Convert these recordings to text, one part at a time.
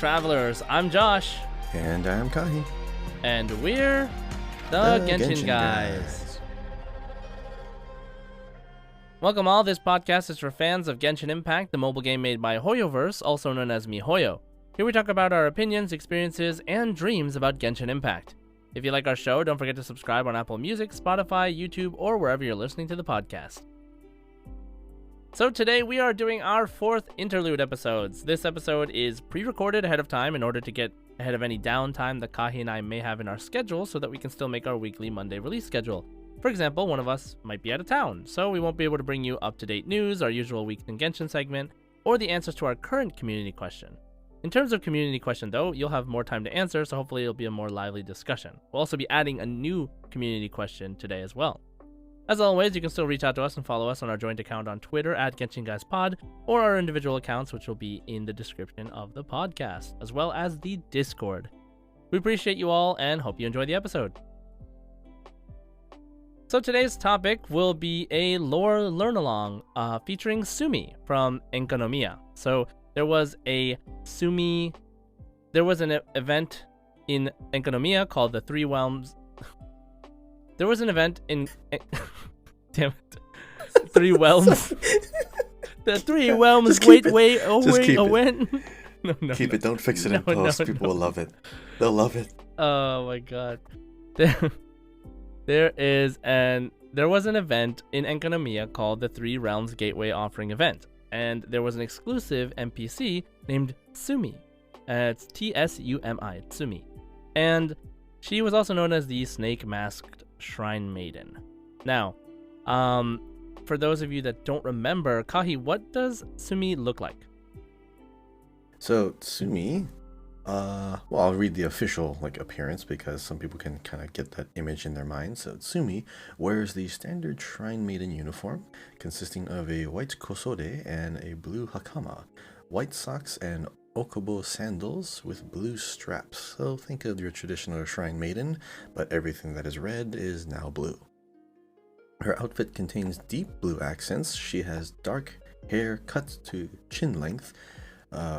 Travelers. I'm Josh. And I'm Kahi. And we're the Genshin guys. Welcome all. This podcast is for fans of Genshin Impact, the mobile game made by HoYoverse, also known as MiHoYo. Here we talk about our opinions, experiences, and dreams about Genshin Impact. If you like our show, don't forget to subscribe on Apple Music, Spotify, YouTube, or wherever you're listening to the podcast. So today we are doing our 4th Interlude episodes. This episode is pre-recorded ahead of time in order to get ahead of any downtime that Kahi and I may have in our schedule so that we can still make our weekly Monday release schedule. For example, one of us might be out of town, so we won't be able to bring you up-to-date news, our usual Weeks in Genshin segment, or the answers to our current community question. In terms of community question though, you'll have more time to answer, so hopefully it'll be a more lively discussion. We'll also be adding a new community question today as well. As always, you can still reach out to us and follow us on our joint account on Twitter at GenshinGuysPod, or our individual accounts, which will be in the description of the podcast, as well as the Discord. We appreciate you all and hope you enjoy the episode. So today's topic will be a lore learn-along featuring Tsumi from Enkanomiya. So there was an event in Enkanomiya called the Three Realms. There was an event in damn it. Three Realms. The Three Realms wait. No. Keep it, don't fix it in post. People will love it. They'll love it. Oh my god. There was an event in Enkanomiya called the Three Realms Gateway Offering Event, and there was an exclusive NPC named Tsumi. It's Tsumi, Tsumi. And she was also known as the snake-masked Shrine Maiden. Now, for those of you that don't remember, Kahi, what does Tsumi look like? So, Tsumi, I'll read the official appearance because some people can kind of get that image in their mind. So, Tsumi wears the standard Shrine Maiden uniform, consisting of a white kosode and a blue hakama, white socks and Okubo sandals with blue straps. So think of your traditional Shrine Maiden, but everything that is red is now blue. Her outfit contains deep blue accents. She has dark hair cut to chin length.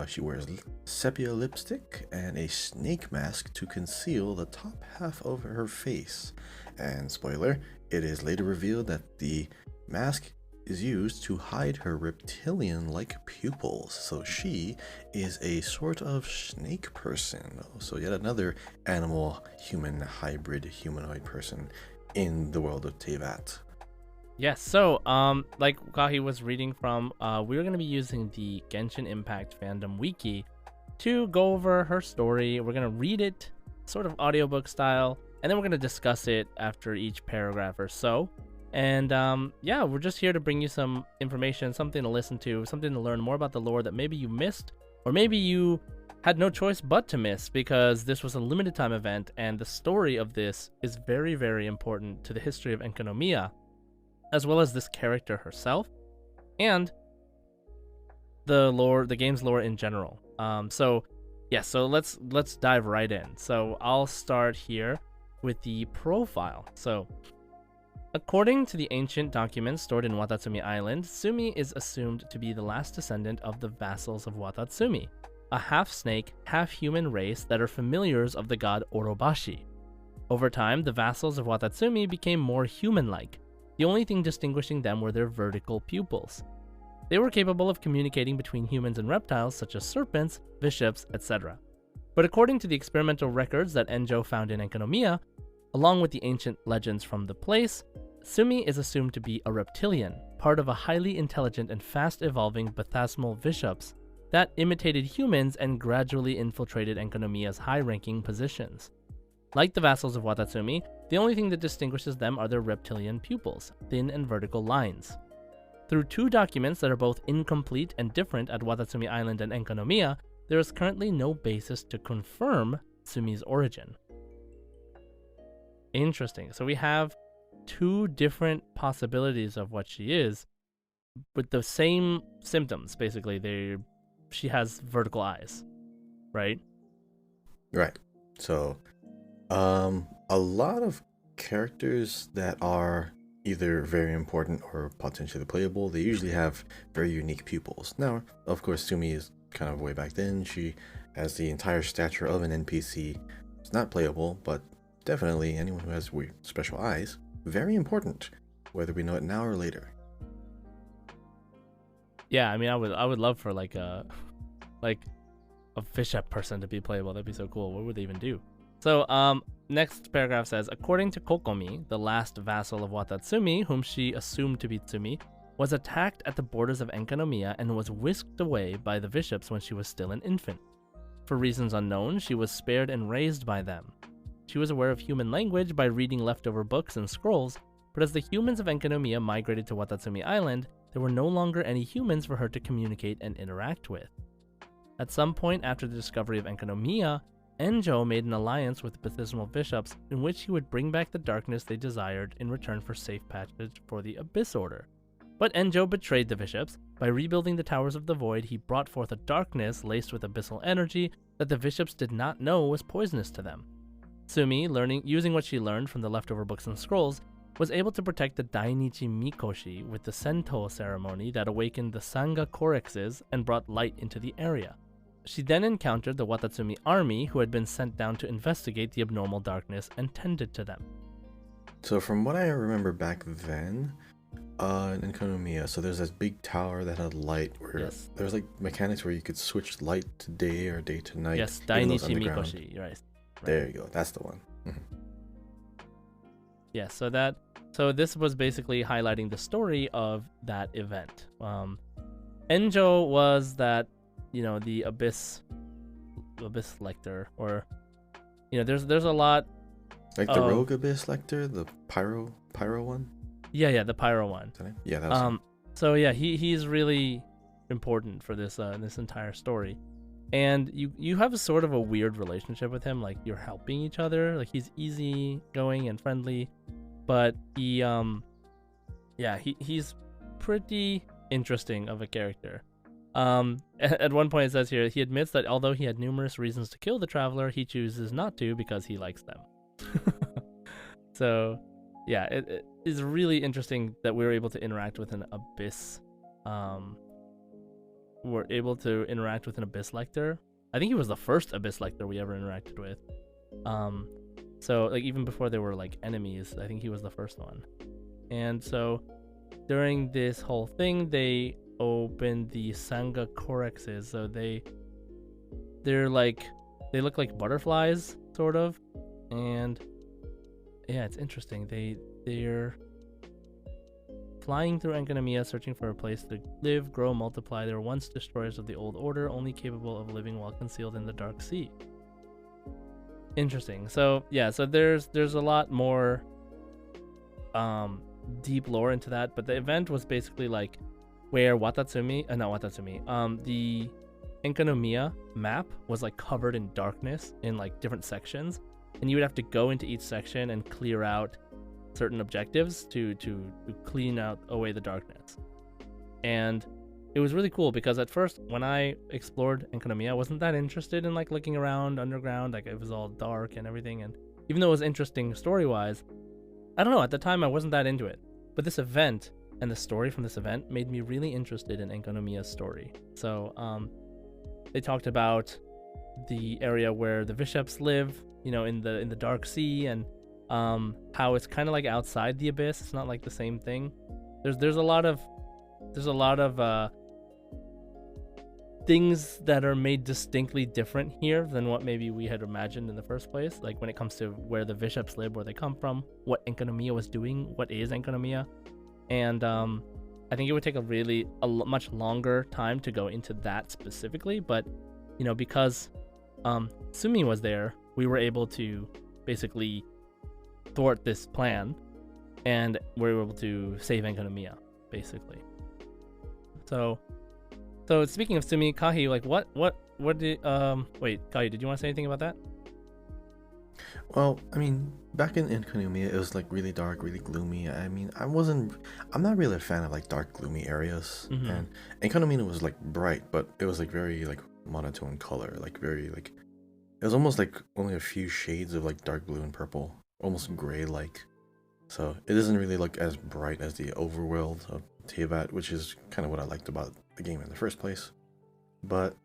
She wears sepia lipstick and a snake mask to conceal the top half of her face. And spoiler, it is later revealed that the mask is used to hide her reptilian-like pupils, so she is a sort of snake person. So yet another animal-human hybrid humanoid person in the world of Teyvat. Yes, so like Kahi was reading from, we're going to be using the Genshin Impact fandom wiki to go over her story. We're going to read it sort of audiobook style, and then we're going to discuss it after each paragraph or so. And we're just here to bring you some information, something to listen to, something to learn more about the lore that maybe you missed, or maybe you had no choice but to miss because this was a limited time event, and the story of this is very, very important to the history of Enkanomiya, as well as this character herself, and the lore, the game's lore in general. So let's dive right in. So I'll start here with the profile. So, according to the ancient documents stored in Watatsumi Island, Tsumi is assumed to be the last descendant of the vassals of Watatsumi, a half-snake, half-human race that are familiars of the god Orobashi. Over time, the vassals of Watatsumi became more human-like. The only thing distinguishing them were their vertical pupils. They were capable of communicating between humans and reptiles such as serpents, bishops, etc. But according to the experimental records that Enjo found in Enkanomiya, along with the ancient legends from the place, Tsumi is assumed to be a reptilian, part of a highly intelligent and fast-evolving Bathasmal bishops that imitated humans and gradually infiltrated Enkanomiya's high-ranking positions. Like the vassals of Watatsumi, the only thing that distinguishes them are their reptilian pupils, thin and vertical lines. Through 2 documents that are both incomplete and different at Watatsumi Island and Enkanomiya, there is currently no basis to confirm Tsumi's origin. Interesting. So we have 2 different possibilities of what she is, with the same symptoms. Basically, she has vertical eyes, right? Right. So, a lot of characters that are either very important or potentially playable, they usually have very unique pupils. Now, of course, Tsumi is kind of way back then. She as the entire stature of an NPC is not playable, but definitely anyone who has weird special eyes, very important, whether we know it now or later. Yeah, I mean, I would love for like a bishop person to be playable. That'd be so cool. What would they even do? So next paragraph says, according to Kokomi, the last vassal of Watatsumi, whom she assumed to be Tsumi, was attacked at the borders of Enkanomiya and was whisked away by the bishops when she was still an infant. For reasons unknown, she was spared and raised by them. She was aware of human language by reading leftover books and scrolls, but as the humans of Enkanomiya migrated to Watatsumi Island, there were no longer any humans for her to communicate and interact with. At some point after the discovery of Enkanomiya, Enjo made an alliance with the baptismal bishops in which he would bring back the darkness they desired in return for safe passage for the Abyss Order. But Enjo betrayed the bishops. By rebuilding the Towers of the Void, he brought forth a darkness laced with abyssal energy that the bishops did not know was poisonous to them. Tsumi, using what she learned from the leftover books and scrolls, was able to protect the Dainichi Mikoshi with the Sento ceremony that awakened the Sangha Korexes and brought light into the area. She then encountered the Watatsumi army, who had been sent down to investigate the abnormal darkness and tended to them. So from what I remember back then, in Enkanomiya, so there's this big tower that had light where Yes. there's like mechanics where you could switch light to day or day to night. Yes, even though it's Dainichi underground. Mikoshi, you're right. There you go, that's the one. Yeah, so this was basically highlighting the story of that event. Enjo was that, the Abyss Lector, or, there's a lot. Like the Rogue Abyss Lector, the Pyro one? Yeah, the Pyro one. Yeah, that was him. So yeah, he's really important for this entire story. And you have a sort of a weird relationship with him, like you're helping each other, like he's easygoing and friendly, but he's pretty interesting of a character. At one point it says here, he admits that although he had numerous reasons to kill the traveler, he chooses not to because he likes them. So yeah, it is really interesting that we were able to interact with an Abyss. We're able to interact with an Abyss Lector. I think he was the first Abyss Lector we ever interacted with. So like even before they were like enemies, I think he was the first one. And so during this whole thing, they opened the Sangha Korexes. So they look like butterflies, sort of. And yeah, it's interesting. They're flying through Enkanomiya, searching for a place to live, grow, multiply. They were once destroyers of the old order, only capable of living while concealed in the dark sea. Interesting. So yeah, so there's a lot more deep lore into that, but the event was basically like where the Enkanomiya map was like covered in darkness in like different sections, and you would have to go into each section and clear out certain objectives to clean out away the darkness. And it was really cool because at first when I explored Enkanomiya, I wasn't that interested in like looking around underground, like it was all dark and everything, and even though it was interesting story-wise, I don't know, at the time I wasn't that into it. But this event and the story from this event made me really interested in Enkanomiya's story. So they talked about the area where the bishops live, in the dark sea, and how it's kind of like outside the abyss. It's not like the same thing. There's a lot of things that are made distinctly different here than what maybe we had imagined in the first place. Like when it comes to where the bishops live, where they come from, what Enkanomiya was doing, what is Enkanomiya, and I think it would take a much longer time to go into that specifically. But because Tsumi was there, we were able to basically thwart this plan, and we were able to save Enkanomiya, basically. So speaking of Tsumi, Kahi, like what did wait, Kahi, did you want to say anything about that? Well, I mean, back in Enkanomiya, it was like really dark, really gloomy. I mean, I'm not really a fan of like dark, gloomy areas. Mm-hmm. And Enkanomiya was like bright, but it was like very like monotone color, like very like, it was almost like only a few shades of like dark blue and purple, almost gray like. So it doesn't really look as bright as the overworld of Teyvat, which is kind of what I liked about the game in the first place. But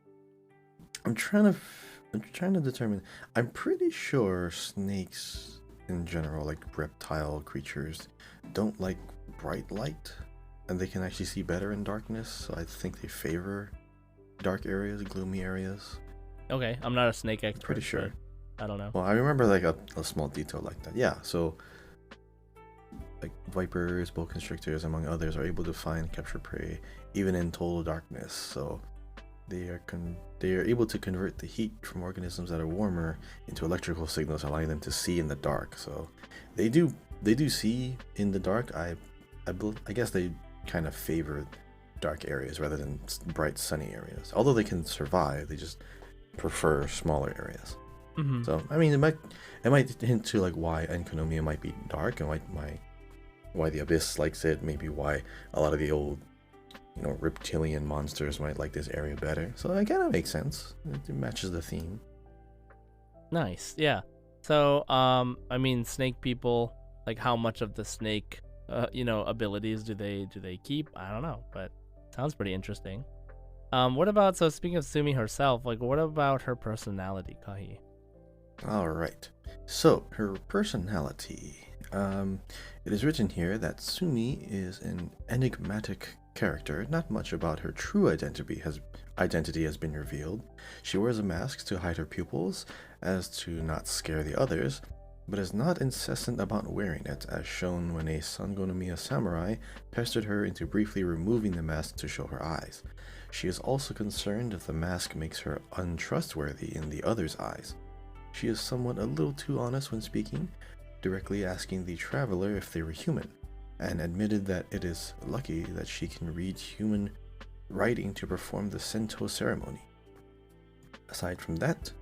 I'm trying to determine. I'm pretty sure snakes in general, like reptile creatures, don't like bright light, and they can actually see better in darkness. So I think they favor dark areas, gloomy areas. Okay, I'm not a snake expert. Pretty sure. I don't know. Well, I remember like a small detail like that. Yeah, so like vipers, boa constrictors, among others, are able to find and capture prey even in total darkness. So they are able to convert the heat from organisms that are warmer into electrical signals, allowing them to see in the dark. So they do see in the dark. I guess they kind of favor dark areas rather than bright sunny areas. Although they can survive, they just prefer smaller areas. Mm-hmm. So I mean, it might hint to like why Enkanomiya might be dark and why the Abyss likes it. Maybe why a lot of the old, reptilian monsters might like this area better. So it kind of makes sense. It matches the theme. Nice, yeah. So, I mean, snake people, like, how much of the snake, abilities do they keep? I don't know, but sounds pretty interesting. What about, so speaking of Tsumi herself, like, what about her personality, Kahi? All right. So her personality. It is written here that Tsumi is an enigmatic character. Not much about her true identity has been revealed. She wears a mask to hide her pupils, as to not scare the others, but is not incessant about wearing it, as shown when a Enkanomiya samurai pestered her into briefly removing the mask to show her eyes. She is also concerned if the mask makes her untrustworthy in the others' eyes. She is somewhat a little too honest when speaking, directly asking the traveler if they were human, and admitted that it is lucky that she can read human writing to perform the Sento ceremony. Aside from that,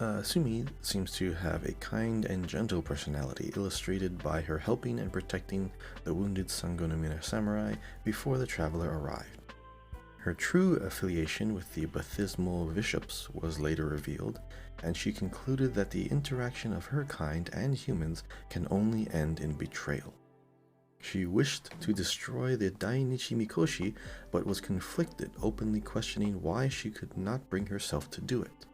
Tsumi seems to have a kind and gentle personality, illustrated by her helping and protecting the wounded Enkanomiya samurai before the traveler arrived. Her true affiliation with the baptismal bishops was later revealed, and she concluded that the interaction of her kind and humans can only end in betrayal. She wished to destroy the Dainichi Mikoshi, but was conflicted, openly questioning why she could not bring herself to do it.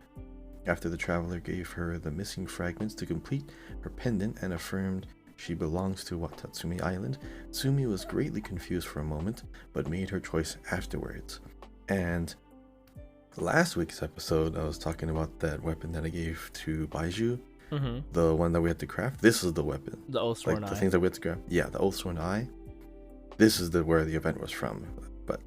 After the traveler gave her the missing fragments to complete her pendant and affirmed she belongs to Watatsumi Island, Tsumi was greatly confused for a moment, but made her choice afterwards. And last week's episode, I was talking about that weapon that I gave to Baiju, the one that we had to craft. This is the weapon. The Oathsworn Eye. The things that we had to craft. Yeah, the Oathsworn Eye. This is where the event was from. But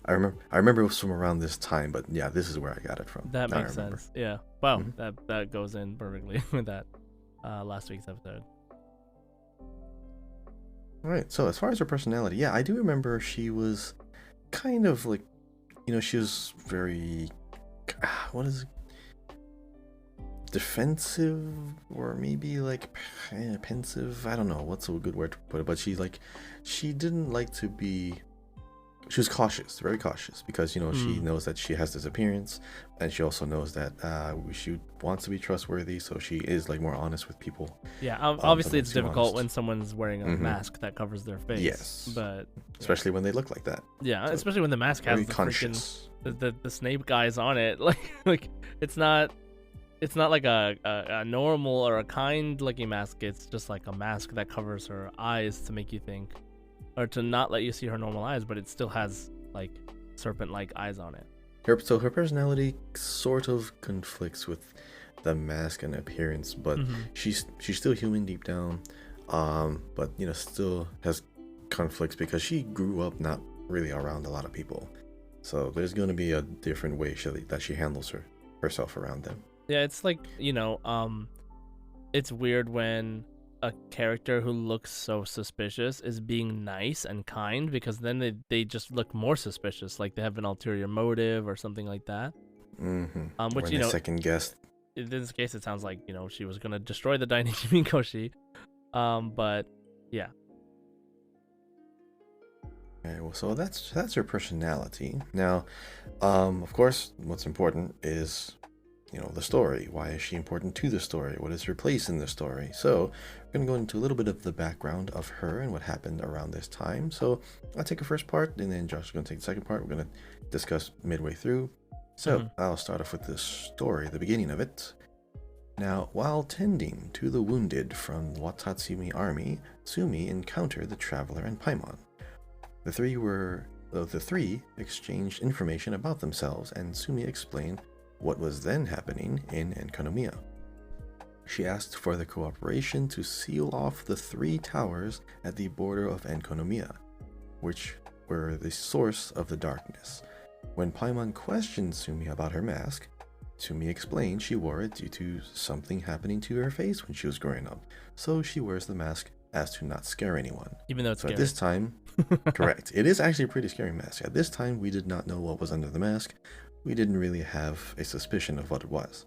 I remember it was from around this time, but yeah, this is where I got it from. That makes sense. Yeah. Wow, that goes in perfectly with that last week's episode. Alright, so as far as her personality, yeah, I do remember she was kind of like, she was very, defensive, or maybe like pensive. I don't know what's a good word to put it, but she didn't like to be. She was cautious, very cautious, because she knows that she has this appearance, and she also knows that she wants to be trustworthy, so she is like more honest with people. Yeah, obviously it's difficult when someone's wearing a mask that covers their face. Yes, but especially when they look like that. Yeah, so especially when the mask has the freaking the Snape guys on it. Like it's not like a normal or a kind looking mask. It's just like a mask that covers her eyes to make you think, or to not let you see her normal eyes, but it still has like serpent-like eyes on it. So her personality sort of conflicts with the mask and appearance, but she's still human deep down, but still has conflicts because she grew up not really around a lot of people. So there's going to be a different way that she handles herself around them. Yeah, it's like, it's weird when a character who looks so suspicious is being nice and kind, because then they just look more suspicious, like they have an ulterior motive or something like that. Which, second guess. In this case, it sounds like, she was going to destroy the Dainichi Mikoshi. But yeah. Okay, well, so that's her personality. Now, of course, what's important is the story. Why is she important to the story? What is her place in the story? So we're going to go into a little bit of the background of her and what happened around this time. So I'll take the first part, and then Josh is going to take the second part. We're going to discuss midway through. So I'll start off with the story, the beginning of it. Now, while tending to the wounded from Watatsumi army, Tsumi encountered the traveler and Paimon. The three exchanged information about themselves, and Tsumi explained what was then happening in Enkanomiya. She asked for the cooperation to seal off the 3 towers at the border of Enkanomiya, which were the source of the darkness. When Paimon questioned Tsumi about her mask, Tsumi explained she wore it due to something happening to her face when she was growing up, so she wears the mask as to not scare anyone. Even though it's scary. At this time, correct, it is actually a pretty scary mask. At this time, we did not know what was under the mask. We didn't really have a suspicion of what it was.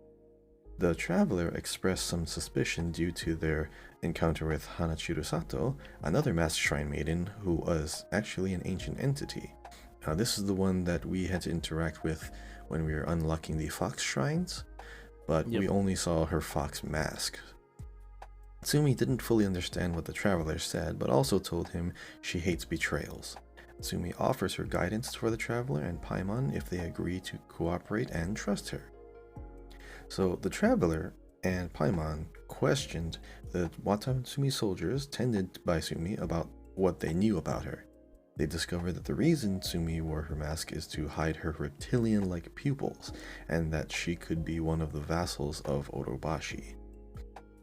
The traveler expressed some suspicion due to their encounter with Hanachiru Sato, another masked shrine maiden who was actually an ancient entity. This is the one that we had to interact with when we were unlocking the fox shrines, but we only saw her fox mask. Tsumi didn't fully understand what the traveler said, but also told him she hates betrayals. Tsumi offers her guidance for the traveler and Paimon if they agree to cooperate and trust her. So the traveler and Paimon questioned the Watatsumi soldiers tended by Tsumi about what they knew about her. They discovered that the reason Tsumi wore her mask is to hide her reptilian-like pupils, and that she could be one of the vassals of Orobashi.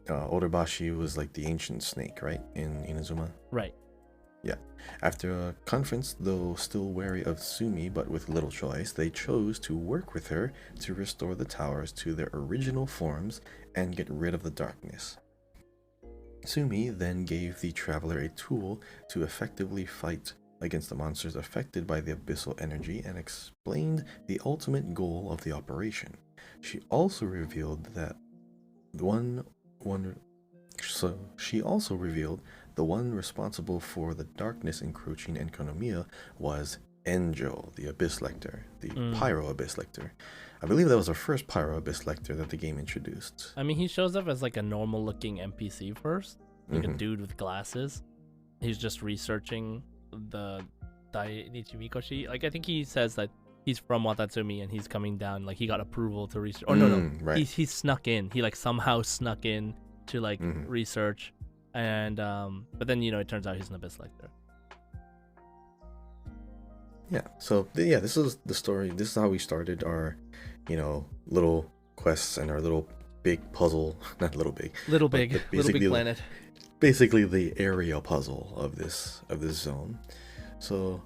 Orobashi was like the ancient snake, right, in Inazuma? Right. Yeah. After a conference, though still wary of Tsumi but with little choice, they chose to work with her to restore the towers to their original forms and get rid of the darkness. Tsumi then gave the traveler a tool to effectively fight against the monsters affected by the abyssal energy and explained the ultimate goal of the operation. She also revealed that the one responsible for the darkness encroaching Enkanomiya was Enjo, the Abyss Lector, the Pyro Abyss Lector. I believe that was the first Pyro Abyss Lector that the game introduced. I mean, he shows up as like a normal looking NPC first, like a dude with glasses. He's just researching the Dainichi Mikoshi. Like, I think he says that he's from Watatsumi and he's coming down, like he got approval to research. Oh no, right. He snuck in. He like somehow snuck in to like research, and but then it turns out he's an Abyss Lector. Yeah. So this is the story. This is how we started our, little quests and our little big puzzle. Not little big. Little big planet. Basically the area puzzle of this zone. So,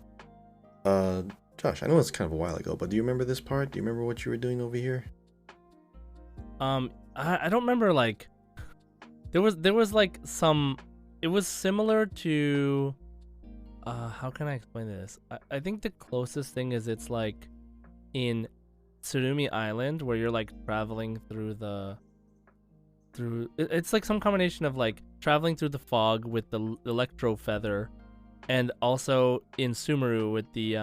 Josh, I know it's kind of a while ago, but do you remember this part? Do you remember what you were doing over here? I don't remember. Like, there was like some. It was similar to. How can I explain this? I think the closest thing is it's like in Tsurumi Island where you're like traveling through it's like some combination of like traveling through the fog with the electro feather, and also in Sumeru with the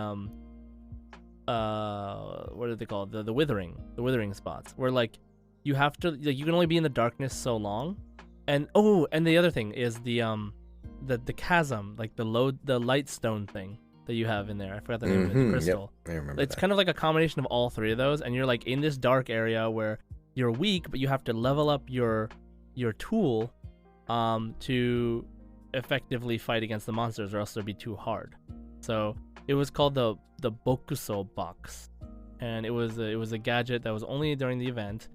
what are they called, the withering spots, where like you have to, like, you can only be in the darkness so long. And and the other thing is the chasm, like the light stone thing that you have in there. I forgot the name of it, the crystal. Yep, I remember it's that. kind of like a combination of all 3 of those, and you're like in this dark area where you're weak, but you have to level up your tool to effectively fight against the monsters, or else it'll be too hard. So it was called the Bokuso box, and it was a gadget that was only during the event.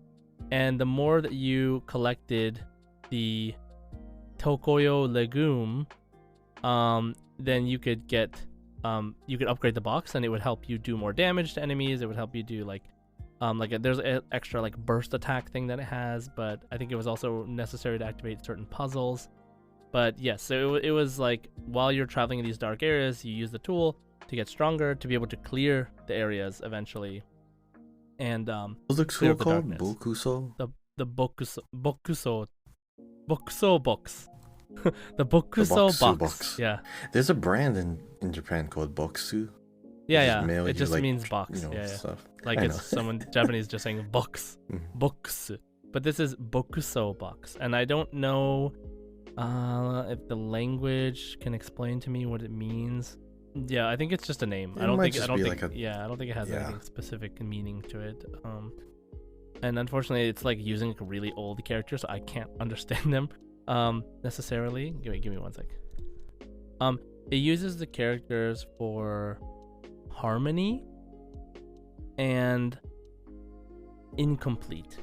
And the more that you collected the Tokoyo legume, then you could get you could upgrade the box, and it would help you do more damage to enemies. It would help you do there's an extra like burst attack thing that it has, but I think it was also necessary to activate certain puzzles. But yes, so it was like while you're traveling in these dark areas, you use the tool to get stronger, to be able to clear the areas eventually. And What's the tool called? Bokuso? The Bokuso box. The Bokuso box. Yeah. There's a brand in Japan called Boksu. Yeah. It just means box. Stuff. Like it's someone Japanese just saying box. Box. But this is Bokuso box. And I don't know if the language can explain to me what it means. Yeah, I think it's just a name. It I don't might think just I don't be think like a- yeah, I don't think it has Yeah. anything specific meaning to it. And unfortunately it's like using like a really old character, so I can't understand them necessarily. Give me one sec. It uses the characters for harmony and incomplete.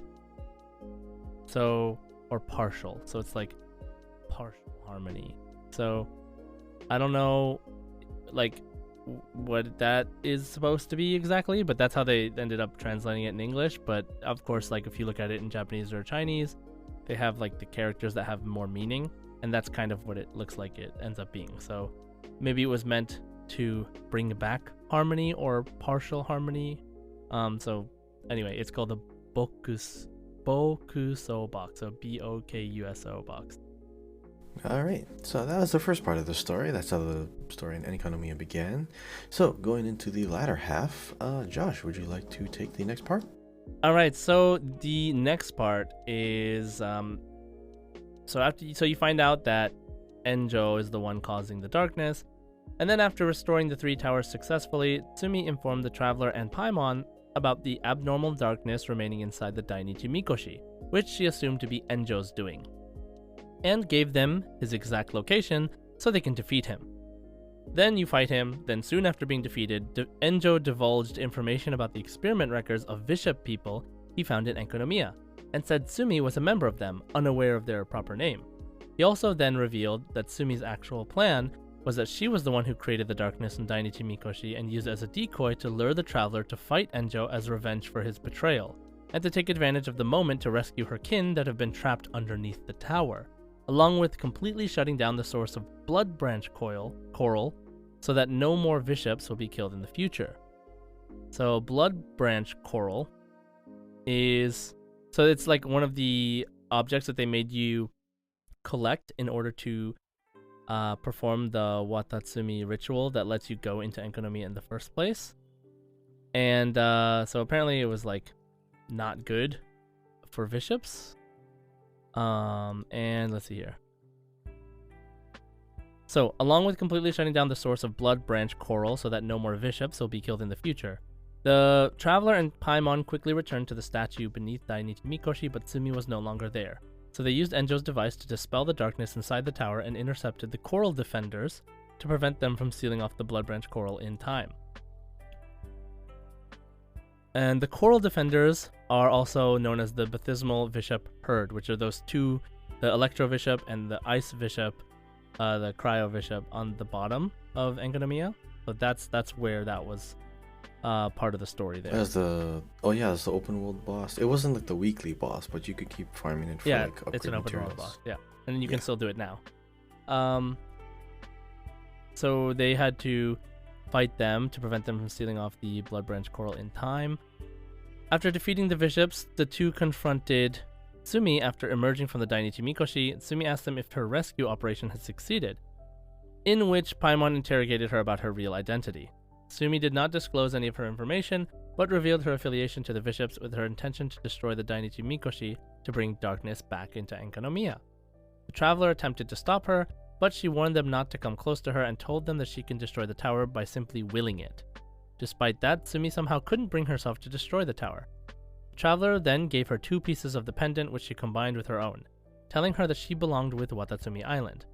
So, or partial. So it's like partial harmony. So I don't know like what that is supposed to be exactly, but that's how they ended up translating it in English. But of course, like if you look at it in Japanese or Chinese, they have like the characters that have more meaning, and that's kind of what it looks like it ends up being. So maybe it was meant to bring back harmony or partial harmony. So anyway, it's called the Bokuso box, so Bokuso box. All right, so that was the first part of the story. That's how the story in Enkanomiya began. So going into the latter half, Josh, would you like to take the next part? All right, so the next part is so you find out that Enjo is the one causing the darkness, and then after restoring the 3 towers successfully, Tsumi informed the traveler and Paimon about the abnormal darkness remaining inside the Dainichi Mikoshi, which she assumed to be Enjo's doing, and gave them his exact location so they can defeat him. Then you fight him, then soon after being defeated, Enjo divulged information about the experiment records of Bishop people he found in Enkanomiya, and said Tsumi was a member of them, unaware of their proper name. He also then revealed that Tsumi's actual plan was that she was the one who created the darkness in Dainichi Mikoshi and used it as a decoy to lure the traveler to fight Enjo as revenge for his betrayal, and to take advantage of the moment to rescue her kin that have been trapped underneath the tower, along with completely shutting down the source of Blood Branch Coral so that no more bishops will be killed in the future. So Blood Branch Coral is... So it's like one of the objects that they made you collect in order to perform the Watatsumi ritual that lets you go into Enkanomiya in the first place. And so apparently it was like not good for bishops. And let's see here. So, along with completely shutting down the source of Blood Branch Coral so that no more bishops will be killed in the future, the traveler and Paimon quickly returned to the statue beneath Dainichi Mikoshi, but Tsumi was no longer there. So they used Enjo's device to dispel the darkness inside the tower and intercepted the Coral Defenders to prevent them from sealing off the Blood Branch Coral in time. And the Coral Defenders are also known as the Baptismal Bishop Herd, which are those two, the Electro Bishop and the Ice Bishop, the Cryo Bishop on the bottom of Enkanomiya. So that's where that was part of the story there. As the it's the open world boss. It wasn't like the weekly boss, but you could keep farming it for like upgrade it's an open materials. world boss. Yeah, and you can still do it now. So they had to fight them to prevent them from sealing off the Blood Branch Coral in time. After defeating the bishops, the two confronted Tsumi after emerging from the Dainichi Mikoshi. Tsumi asked them if her rescue operation had succeeded, in which Paimon interrogated her about her real identity. Tsumi did not disclose any of her information, but revealed her affiliation to the bishops with her intention to destroy the Dainichi Mikoshi to bring darkness back into Enkanomiya. The traveler attempted to stop her, but she warned them not to come close to her and told them that she can destroy the tower by simply willing it. Despite that, Tsumi somehow couldn't bring herself to destroy the tower. The traveler then gave her 2 pieces of the pendant, which she combined with her own, telling her that she belonged with Watatsumi Island.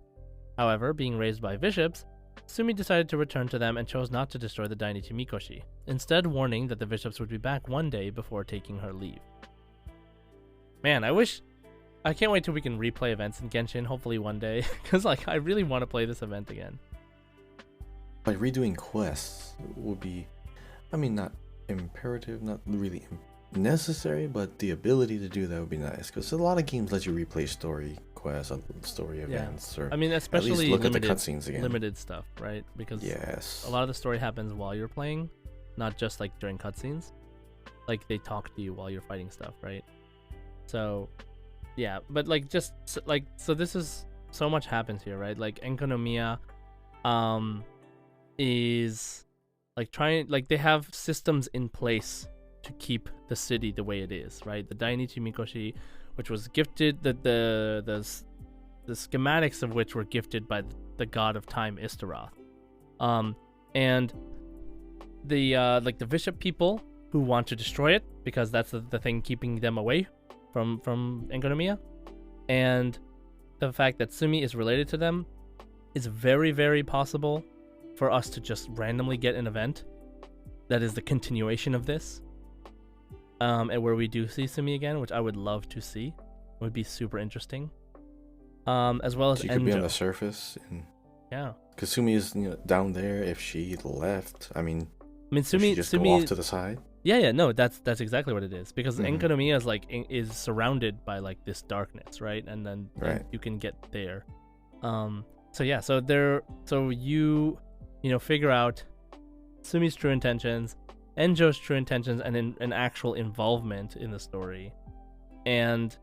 However, being raised by bishops, Tsumi decided to return to them and chose not to destroy the Dainichi Mikoshi, instead warning that the bishops would be back one day before taking her leave. Man, I can't wait till we can replay events in Genshin, hopefully one day, because I really want to play this event again. Like redoing quests would be, not imperative, not really necessary, but the ability to do that would be nice, because a lot of games let you replay story quests, story events, or especially at least look limited, at the cutscenes again. Limited stuff, right? Because yes, a lot of the story happens while you're playing, not just like during cutscenes. Like they talk to you while you're fighting stuff, right? So, yeah, but so this is so much happens here, right? Like Enkanomiya, is they have systems in place to keep the city the way it is, right? The Dainichi Mikoshi, which was gifted, the schematics of which were gifted by the god of time Istaroth. and the like the bishop people who want to destroy it because that's the thing keeping them away from Enkanomiya, and the fact that Tsumi is related to them is very, very possible for us to just randomly get an event that is the continuation of this, and where we do see Tsumi again, which I would love to see. It would be super interesting. As well as she could be on the surface, and yeah, because Tsumi is down there. If she left, I mean Tsumi just go off to the side. Yeah, no, that's exactly what it is, because Enkanomiya is like is surrounded by like this darkness, right? And then you can get there. So yeah, so you figure out Tsumi's true intentions, Enjo's true intentions, and an actual involvement in the story, and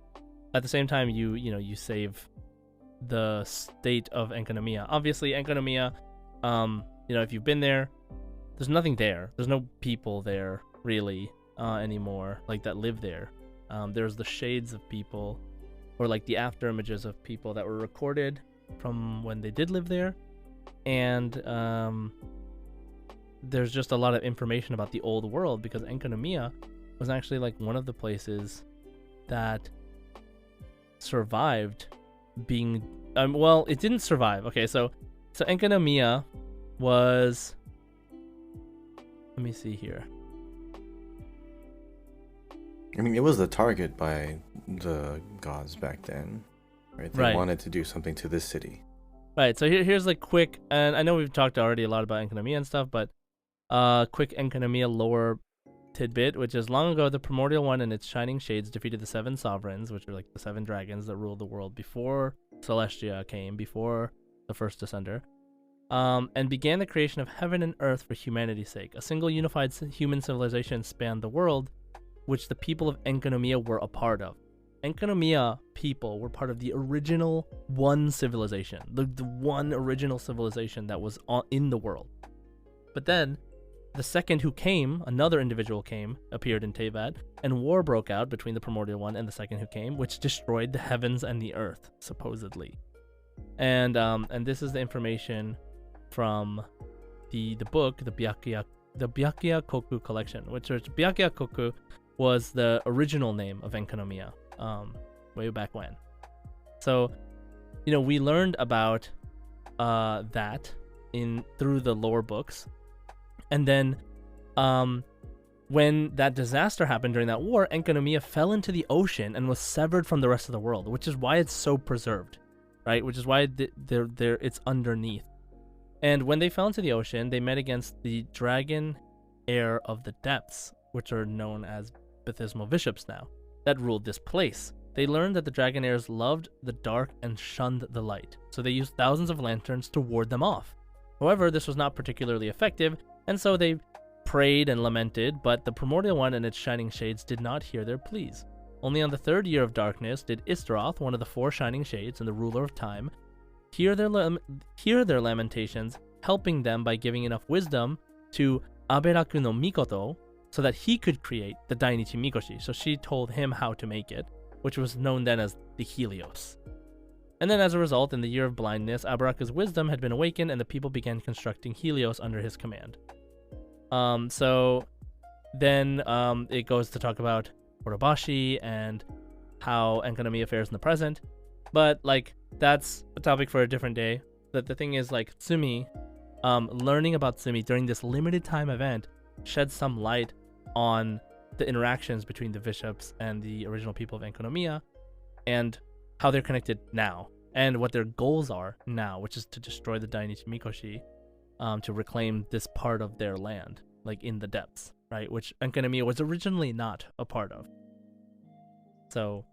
at the same time you save the state of Enkanomiya. Obviously, Enkanomiya, if you've been there, there's nothing there. There's no people there really anymore, like that live there. There's the shades of people, or like the after images of people that were recorded from when they did live there, and there's just a lot of information about the old world, because Enkanomiya was actually like one of the places that survived being well, it didn't survive. Okay, so Enkanomiya was, let me see here. I mean, it was the target by the gods back then, right? They wanted to do something to this city. Right, so here's like quick, and I know we've talked already a lot about Enkanomiya and stuff, but quick Enkanomiya lore tidbit, which is long ago the Primordial One and its shining shades defeated the 7 sovereigns, which are like the 7 dragons that ruled the world before Celestia came, before the first Descender, and began the creation of heaven and earth for humanity's sake. A single unified human civilization spanned the world, which the people of Enkanomiya were a part of. Enkanomiya people were part of the original one civilization, the one original civilization that was in the world. But then, the second who came, another individual appeared in Teyvat, and war broke out between the Primordial One and the second who came, which destroyed the heavens and the earth, supposedly. And this is the information from the book, the Byakuya Koku collection, which Byakuya Koku was the original name of Enkanomiya, way back when. So, we learned about that through the lore books. And then, when that disaster happened during that war, Enkanomiya fell into the ocean and was severed from the rest of the world, which is why it's so preserved, right? Which is why it's underneath. And when they fell into the ocean, they met against the dragon heir of the depths, which are known as Baptismal bishops now, that ruled this place. They learned that the dragon heirs loved the dark and shunned the light, so they used thousands of lanterns to ward them off. However, this was not particularly effective, and so they prayed and lamented, but the Primordial One and its shining shades did not hear their pleas. Only on the 3rd year of darkness did Istaroth, one of the 4 shining shades and the ruler of time, hear their lamentations, helping them by giving enough wisdom to Aberaku no Mikoto, so that he could create the Dainichi Mikoshi. So she told him how to make it, which was known then as the Helios. And then as a result, in the year of blindness, Aberaku's wisdom had been awakened and the people began constructing Helios under his command. So then it goes to talk about Orobashi and how Enkanomiya fares in the present. But like that's a topic for a different day. The thing is, like, Tsumi, learning about Tsumi during this limited time event sheds some light on the interactions between the bishops and the original people of Enkanomiya, and how they're connected now, and what their goals are now, which is to destroy the Dainichi Mikoshi, to reclaim this part of their land, like in the depths, right? Which Enkanomiya was originally not a part of. So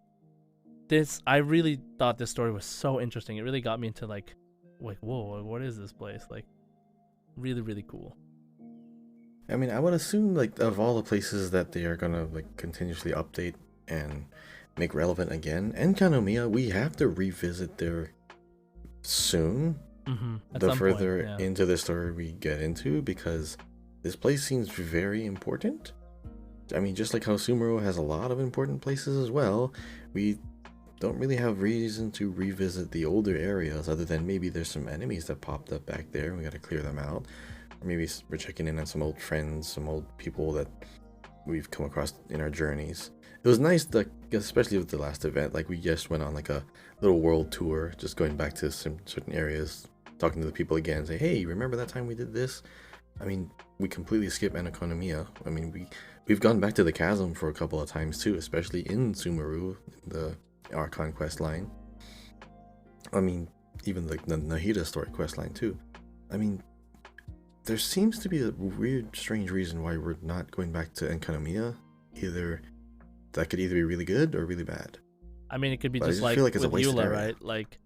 I really thought this story was so interesting. It really got me into like whoa, what is this place? Like, really, really cool. I mean, I would assume, like, of all the places that they are gonna like continuously update and make relevant again, Enkanomiya, we have to revisit there soon. The further into the story we get into, because this place seems very important. I mean, just like how Sumuro has a lot of important places as well, we don't really have reason to revisit the older areas, other than maybe there's some enemies that popped up back there and we gotta clear them out. maybe we're checking in on some old friends, some old people that we've come across in our journeys. It was nice, that, especially with the last event, like we just went on like a little world tour, just going back to some certain areas, talking to the people again, say, hey, remember that time we did this? I mean, we completely skip Enkanomiya. I mean, we've gone back to the chasm for a couple of times too, especially in Sumeru, our conquest line. I mean, even like the Nahida story quest line too. I mean, there seems to be a weird, strange reason why we're not going back to Enkanomiya. That could either be really good or really bad. I mean, it could be But just I feel like with it's a wasted Eula, area. right? Like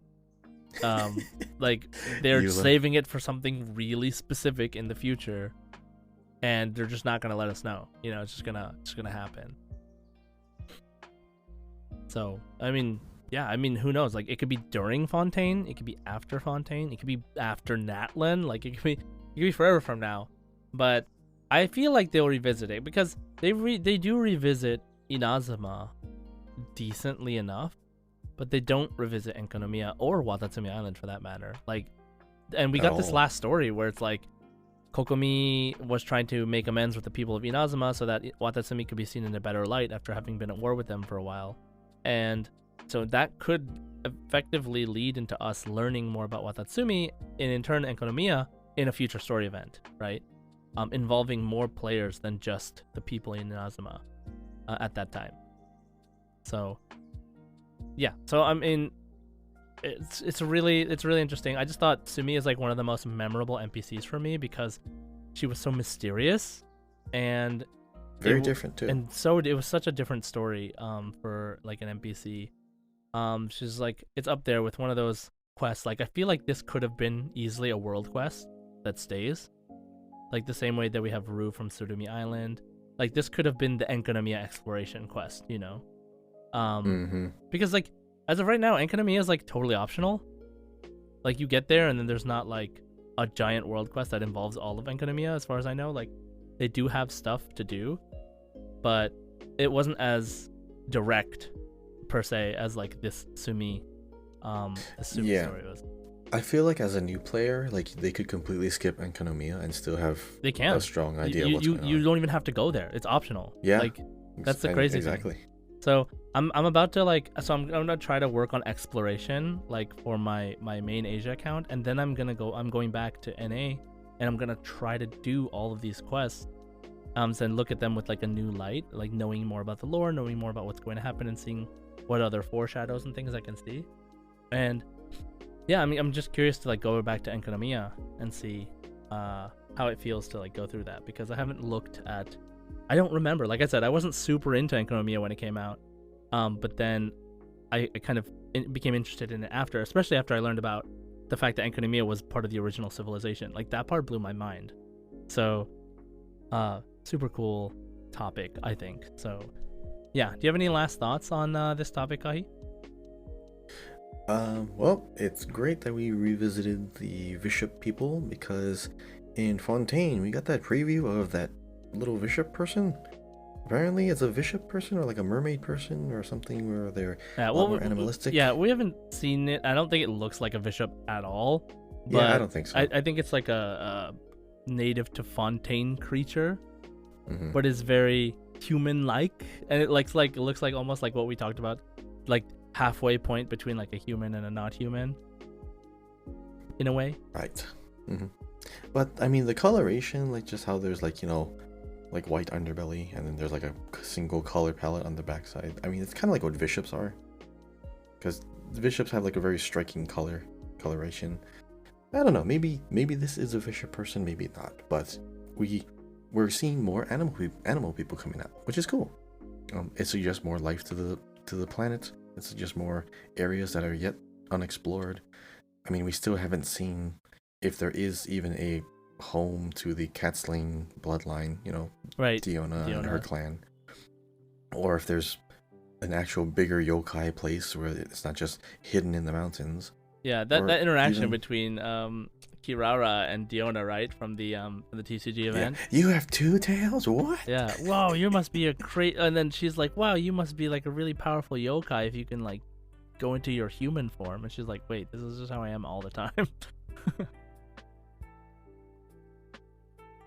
they're Eula. saving it for something really specific in the future, and they're just not gonna let us know. You know, it's just gonna happen. So, I mean, yeah, I mean, who knows? Like, it could be during Fontaine, it could be after Fontaine, it could be after Natlan, like it could be forever from now. But I feel like they'll revisit it because they do revisit Inazuma decently enough, but they don't revisit Enkanomiya or Watatsumi Island for that matter. Like, and we got this last story where it's like Kokomi was trying to make amends with the people of Inazuma so that Watatsumi could be seen in a better light after having been at war with them for a while. And so that could effectively lead into us learning more about Watatsumi and in turn Enkanomiya in a future story event, right? Involving more players than just the people in Inazuma at that time. So yeah, so I mean, it's really interesting. I just thought Tsumi is like one of the most memorable NPCs for me because she was so mysterious and very different too. And so it was such a different story for like an NPC. She's like, it's up there with one of those quests. Like, I feel like this could have been easily a world quest that stays, like the same way that we have Rue from Surumi Island. Like, this could have been the Enkanomiya exploration quest, you know? Because like as of right now, Enkanomiya is like totally optional. Like, you get there and then there's not like a giant world quest that involves all of Enkanomiya as far as I know. Like, they do have stuff to do, but it wasn't as direct per se as like this Tsumi story was. I feel like as a new player, like they could completely skip Enkanomiya and still have a strong idea of what's going on. You don't even have to go there. It's optional. Yeah. Like, that's the crazy exactly. thing. So I'm about to I'm gonna try to work on exploration like for my main Asia account, and then I'm going back to NA and I'm gonna try to do all of these quests. And look at them with like a new light, like knowing more about the lore, knowing more about what's going to happen, and seeing what other foreshadows and things I can see. And yeah, I mean, I'm just curious to like go back to Enkanomiya and see how it feels to like go through that, because I haven't looked at. I don't remember. Like I said, I wasn't super into Enkanomiya when it came out, but then I kind of became interested in it after, especially after I learned about the fact that Enkanomiya was part of the original civilization. Like, that part blew my mind. So, super cool topic, I think. So, yeah. Do you have any last thoughts on this topic, Kahi? Well, it's great that we revisited the Bishop people, because in Fontaine we got that preview of that little Bishop person. Apparently it's a Bishop person or like a mermaid person or something where they're more animalistic. Yeah, we haven't seen it. I don't think it looks like a Bishop at all. But yeah, I don't think so. I think it's like a native to Fontaine creature, but is very human-like, and it looks like almost like what we talked about, like halfway point between like a human and a not human in a way. Right. But I mean, the coloration, like just how there's like, you know, like white underbelly and then there's like a single color palette on the backside. I mean, it's kind of like what Bishops are, because the Bishops have like a very striking coloration. I don't know, maybe this is a Bishop person, maybe not, but we're seeing more animal people coming out, which is cool. It suggests more life to the planet. It suggests more areas that are yet unexplored. I mean, we still haven't seen if there is even a home to the Catslain bloodline, you know, right? Diona and her clan, or if there's an actual bigger yokai place where it's not just hidden in the mountains. Yeah, that interaction between Kirara and Diona, right, from the TCG event. Yeah. You have two tails? What? Yeah. Wow, you must be and then she's like, wow, you must be like a really powerful yokai if you can like go into your human form. And she's like, wait, this is just how I am all the time.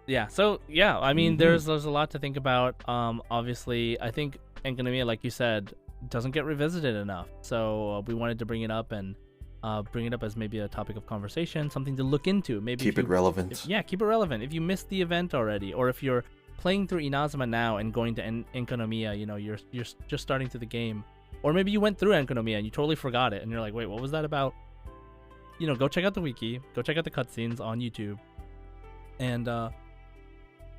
Yeah, so yeah, I mean, Mhm. there's a lot to think about. Obviously, I think Enkanomiya, like you said, doesn't get revisited enough. So we wanted to bring it up and bring it up as maybe a topic of conversation, something to look into. Maybe Keep it relevant. yeah, keep it relevant. If you missed the event already, or if you're playing through Inazuma now and going to Enkanomiya, you're just starting through the game, or maybe you went through Enkanomiya and you totally forgot it, and you're like, wait, what was that about? Go check out the wiki, go check out the cutscenes on YouTube, and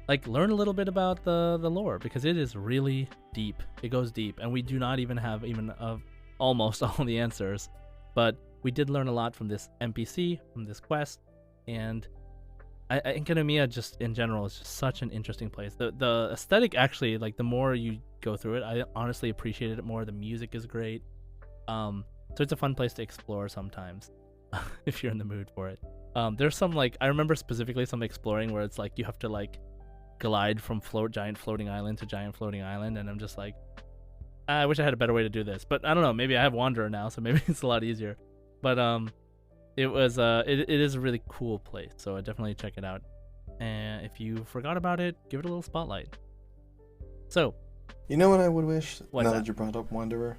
like learn a little bit about the lore, because it is really deep. It goes deep, and we do not even have almost all the answers, but we did learn a lot from this NPC, from this quest, and Enkanomiya just in general is just such an interesting place. The aesthetic, actually, like the more you go through it, I honestly appreciated it more. The music is great, so it's a fun place to explore sometimes if you're in the mood for it. There's some, like, I remember specifically some exploring where it's like you have to like glide from giant floating island to giant floating island, and I'm just like, I wish I had a better way to do this, but I don't know, maybe I have Wanderer now, so maybe it's a lot easier. But it was it is a really cool place, so definitely check it out, and if you forgot about it, give it a little spotlight. So You know what I would wish, What's now that? that you brought up Wanderer?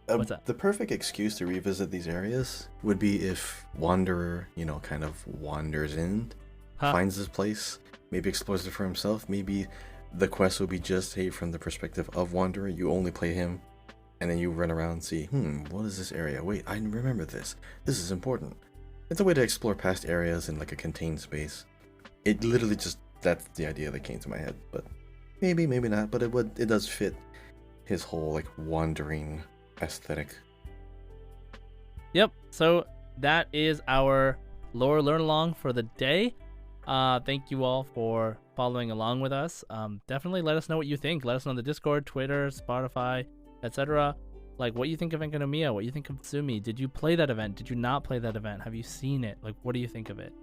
What's that? The perfect excuse to revisit these areas would be if Wanderer, kind of wanders in, finds this place, maybe explores it for himself. Maybe the quest will be just, hey, from the perspective of Wanderer, you only play him, and then you run around and see, what is this area? Wait, I remember this. This is important. It's a way to explore past areas in like a contained space. It literally just, that's the idea that came to my head, but maybe not, but it does fit his whole like wandering aesthetic. Yep, so that is our lore learn along for the day. Thank you all for following along with us. Definitely let us know what you think. Let us know on the Discord, Twitter, Spotify, etc. Like what you think of Enkanomiya, what you think of Tsumi. Did you play that event? Did you not play that event? Have you seen it? Like, what do you think of it?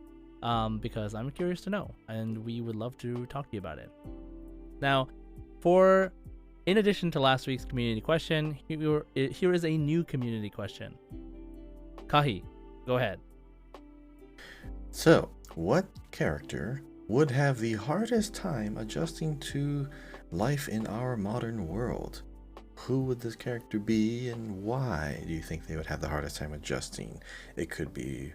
Because I'm curious to know, and we would love to talk to you about it. Now, in addition to last week's community question, here is a new community question. Kahi, go ahead. So, what character would have the hardest time adjusting to life in our modern world? Who would this character be, and why do you think they would have the hardest time adjusting? It could be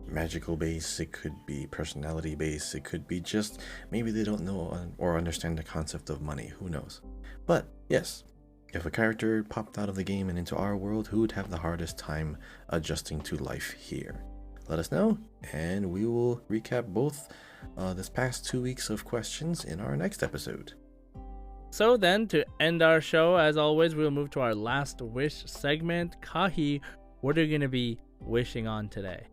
magical base, it could be personality base, it could be just maybe they don't know or understand the concept of money, who knows. But yes, if a character popped out of the game and into our world, who would have the hardest time adjusting to life here? Let us know, and we will recap both this past 2 weeks of questions in our next episode. So then, to end our show, as always, we'll move to our last wish segment. Kahi, what are you going to be wishing on today?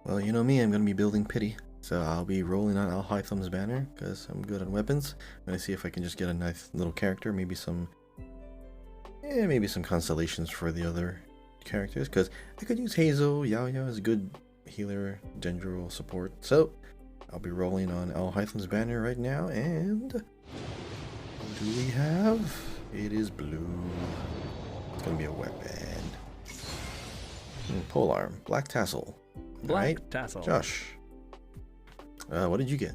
Well, you know me, I'm going to be building pity. So I'll be rolling on Al Hytham's banner, because I'm good on weapons. I'm going to see if I can just get a nice little character, maybe some constellations for the other characters, because I could use Hazel. Yao is a good healer, general support. So I'll be rolling on Al Hytham's banner right now, and what do we have? It is blue. It's going to be a weapon. Polearm, black tassel. Black tassel. Josh, what did you get?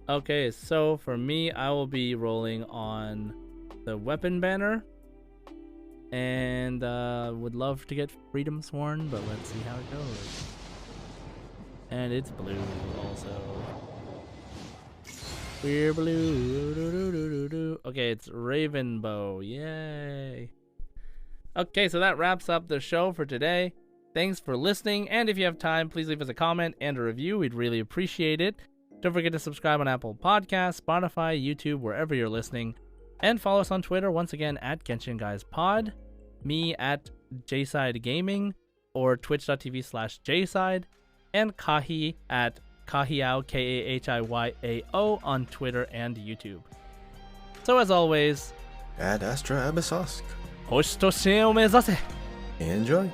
Okay, so for me, I will be rolling on the weapon banner, and would love to get Freedom Sworn, but let's see how it goes. And it's blue also. We're blue. Okay, it's Ravenbow. Yay. Okay, so that wraps up the show for today. Thanks for listening, and if you have time, please leave us a comment and a review. We'd really appreciate it. Don't forget to subscribe on Apple Podcasts, Spotify, YouTube, wherever you're listening. And follow us on Twitter, once again, at Genshin Guys Pod, me at Jside Gaming, or twitch.tv/Jside, and Kahi at Kahiao, Kahiyayo, on Twitter and YouTube. So as always, Ad Astra Abyssosk. Hoshi to Shin o Mezase. Enjoy.